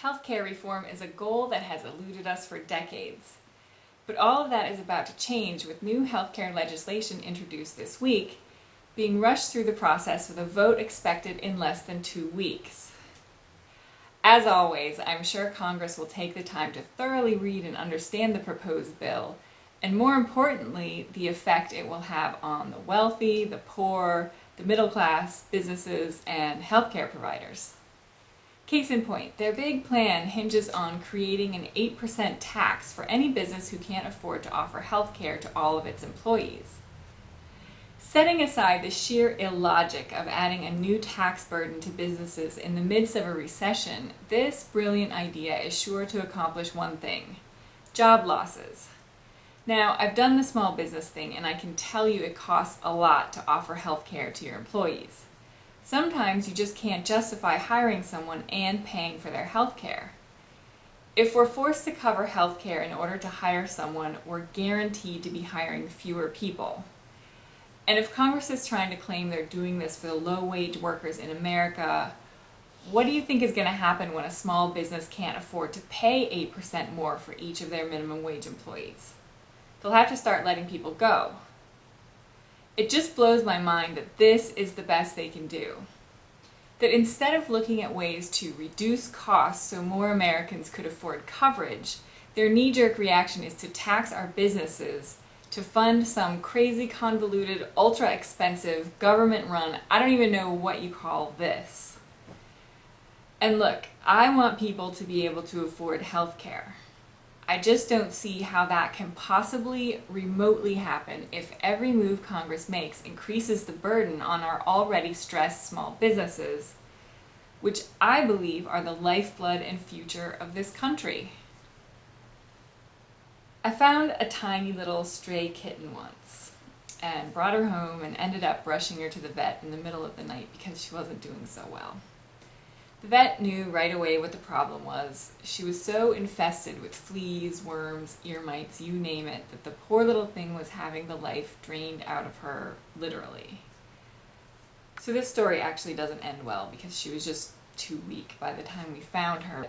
Healthcare reform is a goal that has eluded us for decades. But all of that is about to change with new healthcare legislation introduced this week, being rushed through the process with a vote expected in less than 2 weeks. As always, I'm sure Congress will take the time to thoroughly read and understand the proposed bill, and more importantly, the effect it will have on the wealthy, the poor, the middle class, businesses, and healthcare providers. Case in point, their big plan hinges on creating an 8% tax for any business who can't afford to offer healthcare to all of its employees. Setting aside the sheer illogic of adding a new tax burden to businesses in the midst of a recession, this brilliant idea is sure to accomplish one thing: job losses. Now, I've done the small business thing, and I can tell you it costs a lot to offer healthcare to your employees. Sometimes you just can't justify hiring someone and paying for their healthcare. If we're forced to cover healthcare in order to hire someone, we're guaranteed to be hiring fewer people. And if Congress is trying to claim they're doing this for the low-wage workers in America, what do you think is going to happen when a small business can't afford to pay 8% more for each of their minimum wage employees? They'll have to start letting people go. It just blows my mind that this is the best they can do. That instead of looking at ways to reduce costs so more Americans could afford coverage, their knee-jerk reaction is to tax our businesses to fund some crazy, convoluted, ultra-expensive, government-run, I don't even know what you call this. And look, I want people to be able to afford health care. I just don't see how that can possibly remotely happen if every move Congress makes increases the burden on our already stressed small businesses, which I believe are the lifeblood and future of this country. I found a tiny little stray kitten once and brought her home and ended up rushing her to the vet in the middle of the night because she wasn't doing so well. The vet knew right away what the problem was. She was so infested with fleas, worms, ear mites, you name it, that the poor little thing was having the life drained out of her, literally. So this story actually doesn't end well because she was just too weak by the time we found her.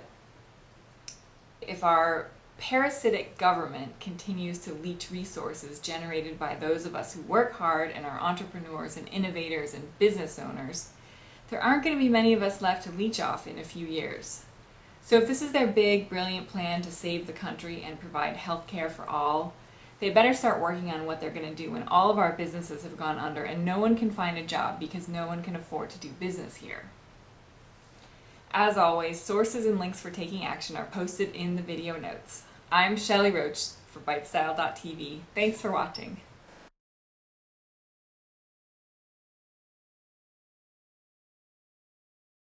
If our parasitic government continues to leech resources generated by those of us who work hard and are entrepreneurs and innovators and business owners, there aren't going to be many of us left to leech off in a few years. So if this is their big, brilliant plan to save the country and provide health care for all, they better start working on what they're going to do when all of our businesses have gone under and no one can find a job because no one can afford to do business here. As always, sources and links for taking action are posted in the video notes. I'm Shelley Roach for BiteStyle.tv. Thanks for watching.